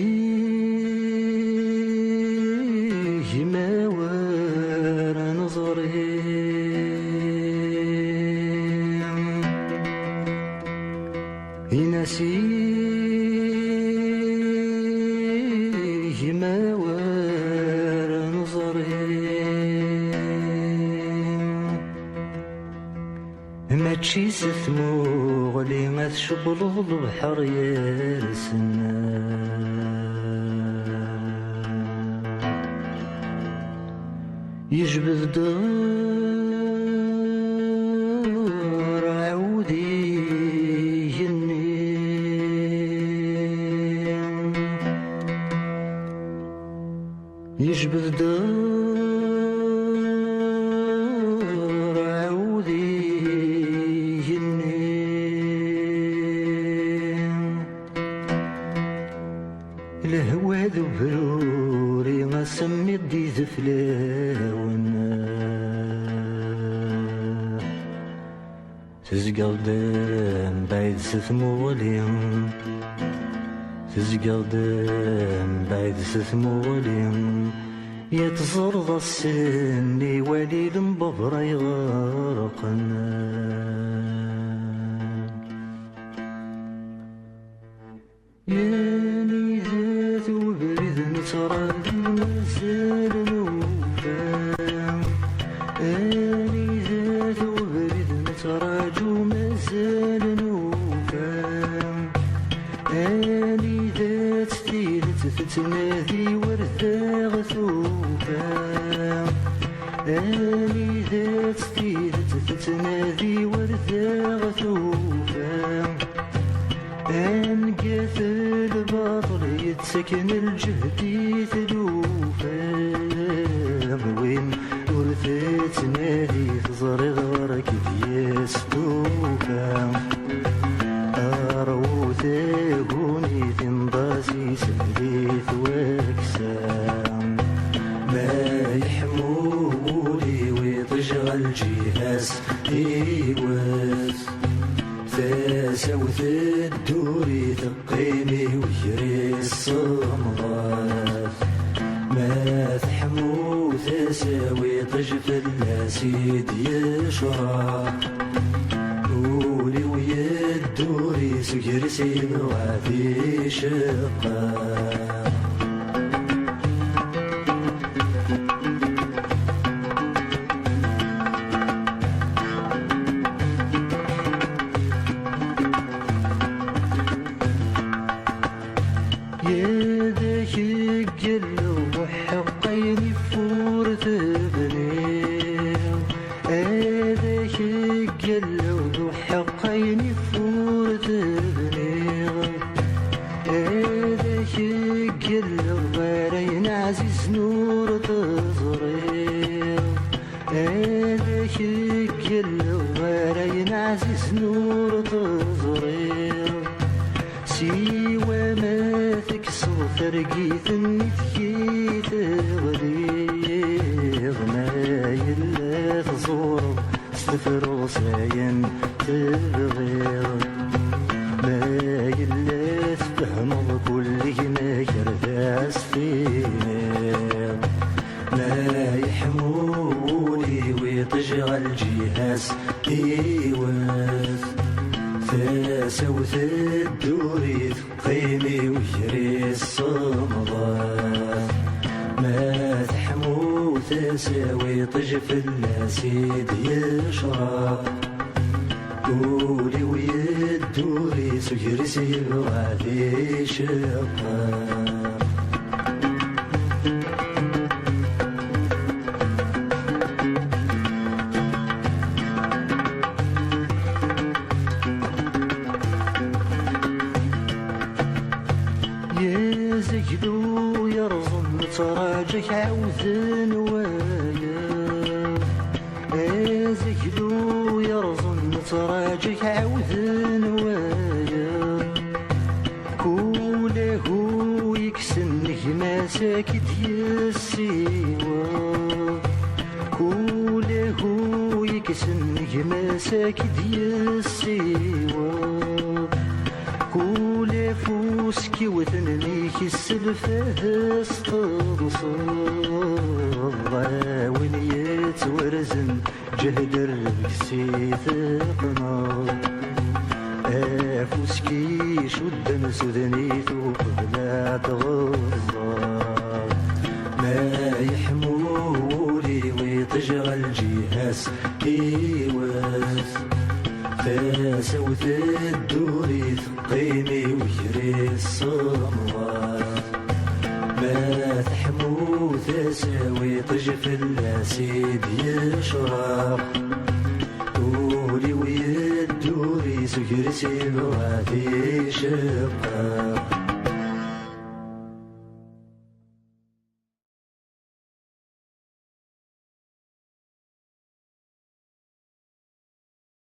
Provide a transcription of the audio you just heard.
ينسيه ما ورا نظري ينسيه ما ورا نظري ماشي ستمو غلي ما تشبلض البحر يرسنا يجبد دار عودي ينين يجبد دار عودي ينين الهوى ذو بروري ما سمي دي ذفلاون تزقل دم بعيد ستمولين تزقل دم بعيد ستمولين يتزرض السن وليد ببرا يغرقنا ياني ذات وبرد نتراد مازال نوفا ياني ذات وبرد نتراد مازال نوفا ياني ذات ثيلت تتنادي ورثاغ ثوفا ياني ذات ثيلت تتنادي ورثاغ ثوفا أنقاث الباطل يتسكن الجهد يثلوفا وين ورثت نادي تزري غرك ديستوفا أروثاقوني تنضاسي سنديث واكسام ما يحمولي ويطجغل جهاز إيواث سوث الدوري ثقيني ويجري الصمغات ما تحمو تساوي طجف الاسيد يشرب قولي ويا الدوري سكر سيد وعدي شقاق سوث الدوري ثقيني ويجري الصمغات ما تحمو تساوي طجف الاسيد يشرب قولي ويا الدوري سكر سير وعدي شقاق نتراجع عوذن ويا زجلو يرزن نتراجع عوذن ويا كوله يكسن مساك ديالسيوا كوله يكسن مساك ديالسيوا كل فوسكي وثننيك السلفة استضصر وين يتورزن جهد الركسي ثقنا فوسكي شدن سذنيتو قبلا تغضر ما يحمولي ويتجغل جهاز إيواز فسوت الدوري ثقيني ويجري الصموات ما تحمو تساوي طجف الاسيد يشرب قولي ويدوري سجرسي بغادي شباب